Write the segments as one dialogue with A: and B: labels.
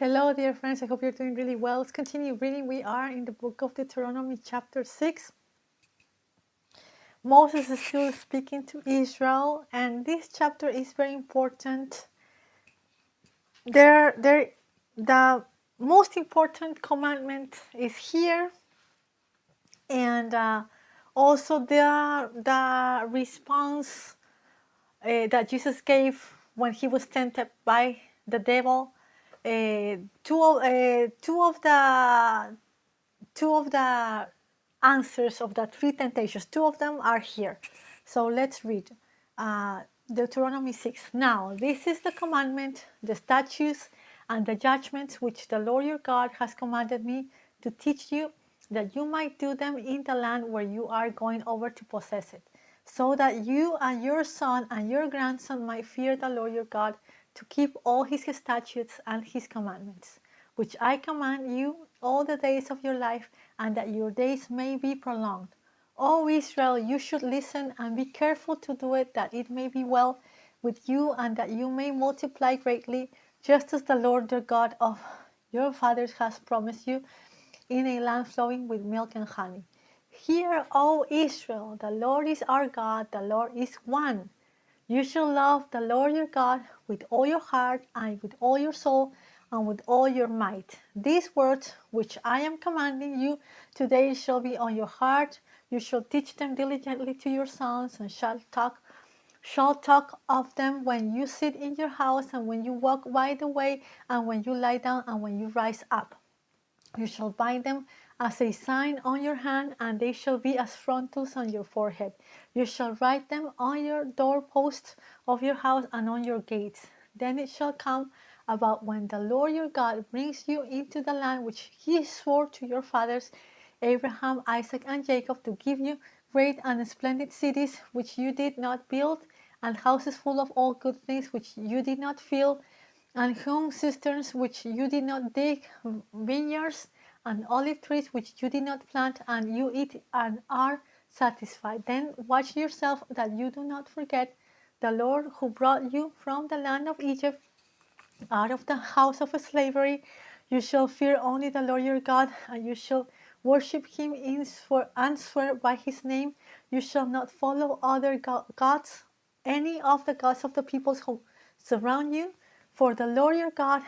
A: Hello, dear friends. I hope you're doing really well. Let's continue reading. We are in the book of Deuteronomy, chapter 6. Moses is still speaking to Israel, and this chapter is very important. The most important commandment is here, and also the response that Jesus gave when he was tempted by the devil. Two of the answers of the three temptations, two of them are here. So let's read Deuteronomy 6. Now, this is the commandment, the statutes, and the judgments which the Lord your God has commanded me to teach you, that you might do them in the land where you are going over to possess it, so that you and your son and your grandson might fear the Lord your God, to keep all his statutes and his commandments, which I command you all the days of your life, and that your days may be prolonged. O Israel, you should listen and be careful to do it, that it may be well with you, and that you may multiply greatly, just as the Lord your God of your fathers has promised you, in a land flowing with milk and honey. Hear, O Israel, the Lord is our God, the Lord is one. You shall love the Lord your God with all your heart and with all your soul and with all your might. These words which I am commanding you today shall be on your heart. You shall teach them diligently to your sons, and shall talk of them when you sit in your house, and when you walk by the way, and when you lie down, and when you rise up. You shall bind them as a sign on your hand, and they shall be as frontals on your forehead. You shall write them on your doorposts of your house and on your gates. Then it shall come about, when the Lord your God brings you into the land which he swore to your fathers, Abraham, Isaac, and Jacob, to give you great and splendid cities which you did not build, and houses full of all good things which you did not fill, and home cisterns which you did not dig, vineyards and olive trees which you did not plant, and you eat and are satisfied. Then watch yourself that you do not forget the Lord who brought you from the land of Egypt, out of the house of slavery. You shall fear only the Lord your God, and you shall worship him and swear by his name. You shall not follow other gods, any of the gods of the peoples who surround you. For the Lord your God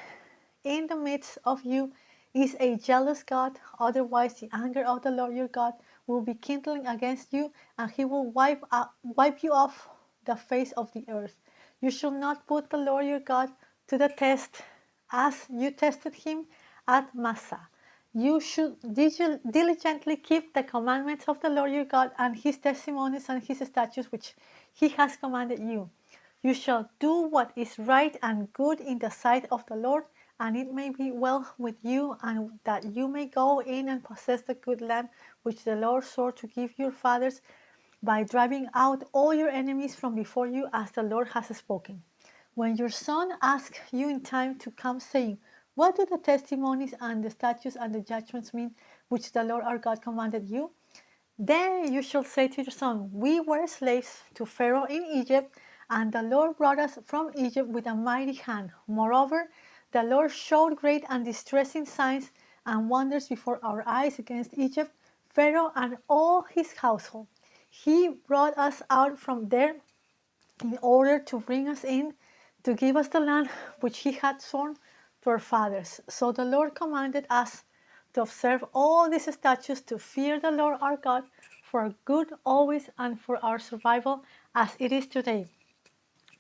A: in the midst of you is a jealous God. Otherwise the anger of the Lord your God will be kindling against you, and he will wipe you off the face of the earth. You shall not put the Lord your God to the test, as you tested him at Massah. You should diligently keep the commandments of the Lord your God, and his testimonies and his statutes which he has commanded you. You shall do what is right and good in the sight of the Lord, and it may be well with you, and that you may go in and possess the good land which the Lord swore to give your fathers, by driving out all your enemies from before you, as the Lord has spoken. When your son asks you in time to come, saying, what do the testimonies and the statutes and the judgments mean which the Lord our God commanded you? Then you shall say to your son, we were slaves to Pharaoh in Egypt, and the Lord brought us from Egypt with a mighty hand. Moreover, the Lord showed great and distressing signs and wonders before our eyes against Egypt, Pharaoh and all his household. He brought us out from there in order to bring us in, to give us the land which he had sworn to our fathers. So the Lord commanded us to observe all these statutes, to fear the Lord our God for good always and for our survival as it is today.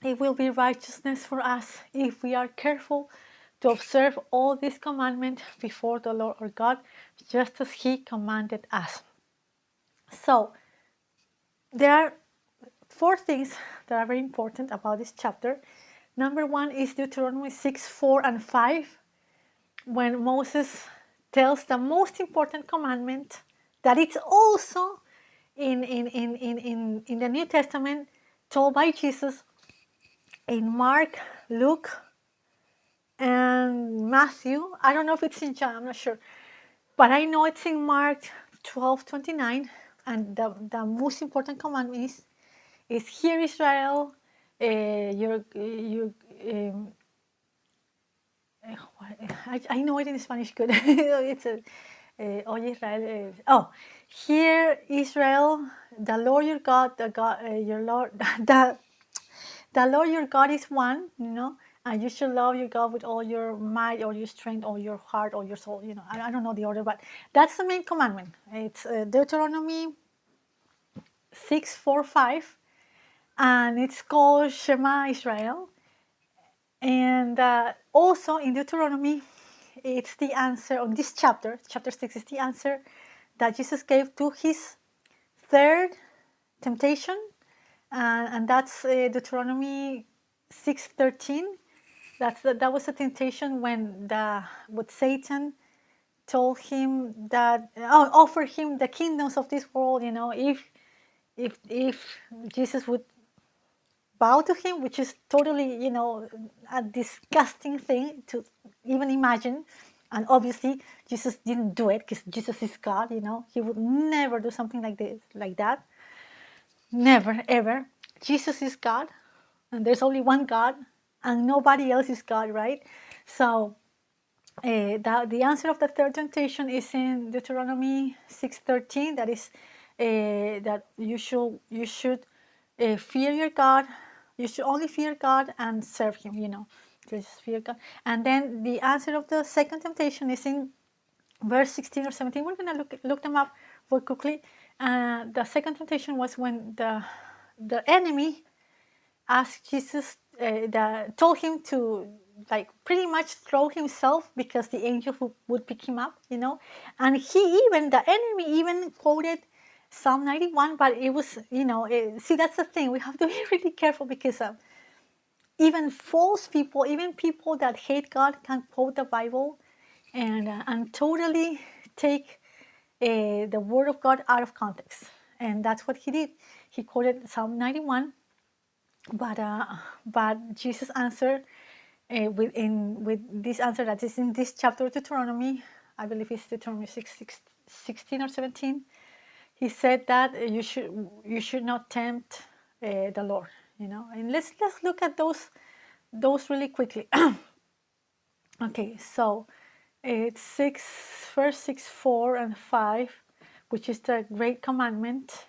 A: It will be righteousness for us if we are careful to observe all these commandments before the Lord our God, just as he commanded us. So there are four things that are very important about this chapter. Number one is Deuteronomy 6, 4, and 5, when Moses tells the most important commandment that it's also in the New Testament told by Jesus in Mark, Luke, and Matthew. I don't know if it's in John, I'm not sure. But I know it's in Mark 12:29, and the most important commandment is hear Israel, I know it in Spanish good. It's a, Oye Israel. Hear Israel, the Lord your God, your Lord, the Lord your God is one, and you should love your God with all your might, all your strength, all your heart, all your soul. I don't know the order, but that's the main commandment. It's Deuteronomy 6:4-5, and it's called Shema Israel. And also in Deuteronomy, it's the answer on this chapter. Chapter 6 is the answer that Jesus gave to his third temptation, and that's Deuteronomy 6:13. That was a temptation when what Satan told him that offered him the kingdoms of this world. If Jesus would bow to him, which is totally, a disgusting thing to even imagine. And obviously, Jesus didn't do it because Jesus is God. He would never do something like this, like that. Never, ever. Jesus is God, and there's only one God, and nobody else is God, right? So the answer of the third temptation is in Deuteronomy 6:13. That is that you should fear your God. You should only fear God and serve Him. Just fear God. And then the answer of the second temptation is in verse 16 or 17. We're gonna look them up very quickly. The second temptation was when the enemy asked Jesus, told him to like pretty much throw himself because the angel who would pick him up, and the enemy even quoted Psalm 91, but it was, see, that's the thing. We have to be really careful because even false people, even people that hate God can quote the Bible and totally take the word of God out of context. And that's what he did. He quoted Psalm 91, but Jesus answered with this answer that is in this chapter of Deuteronomy. I believe it's Deuteronomy 16 or 17. He said that you should not tempt the Lord. And let's look at those really quickly. Okay, so it's verse 6, 4, and 5, which is the great commandment.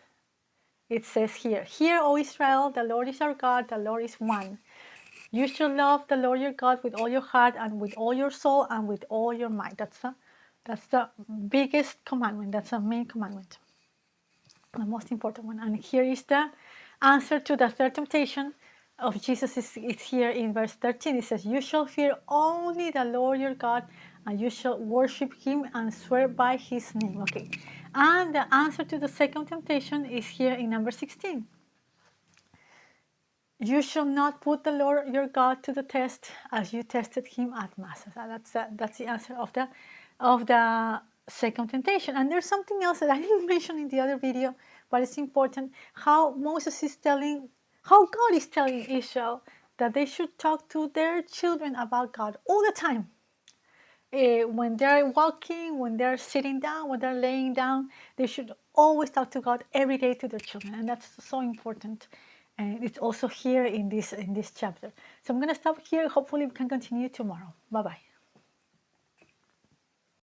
A: It says here, "Hear, O Israel, the Lord is our God, the Lord is one. You shall love the Lord your God with all your heart and with all your soul and with all your might." That's the biggest commandment. That's the main commandment, the most important one. And here is the answer to the third temptation of Jesus. It's here in verse 13. It says, "You shall fear only the Lord your God, and you shall worship Him and swear by His name." Okay, and the answer to the second temptation is here in number 16. "You shall not put the Lord your God to the test, as you tested Him at Massah." That's the answer of the second temptation. And there's something else that I didn't mention in the other video, but it's important. How God is telling Israel that they should talk to their children about God all the time. When they're walking, when they're sitting down, when they're laying down, they should always talk to God every day to their children, and that's so important. And it's also here in this chapter. So I'm going to stop here. Hopefully we can continue tomorrow. Bye bye.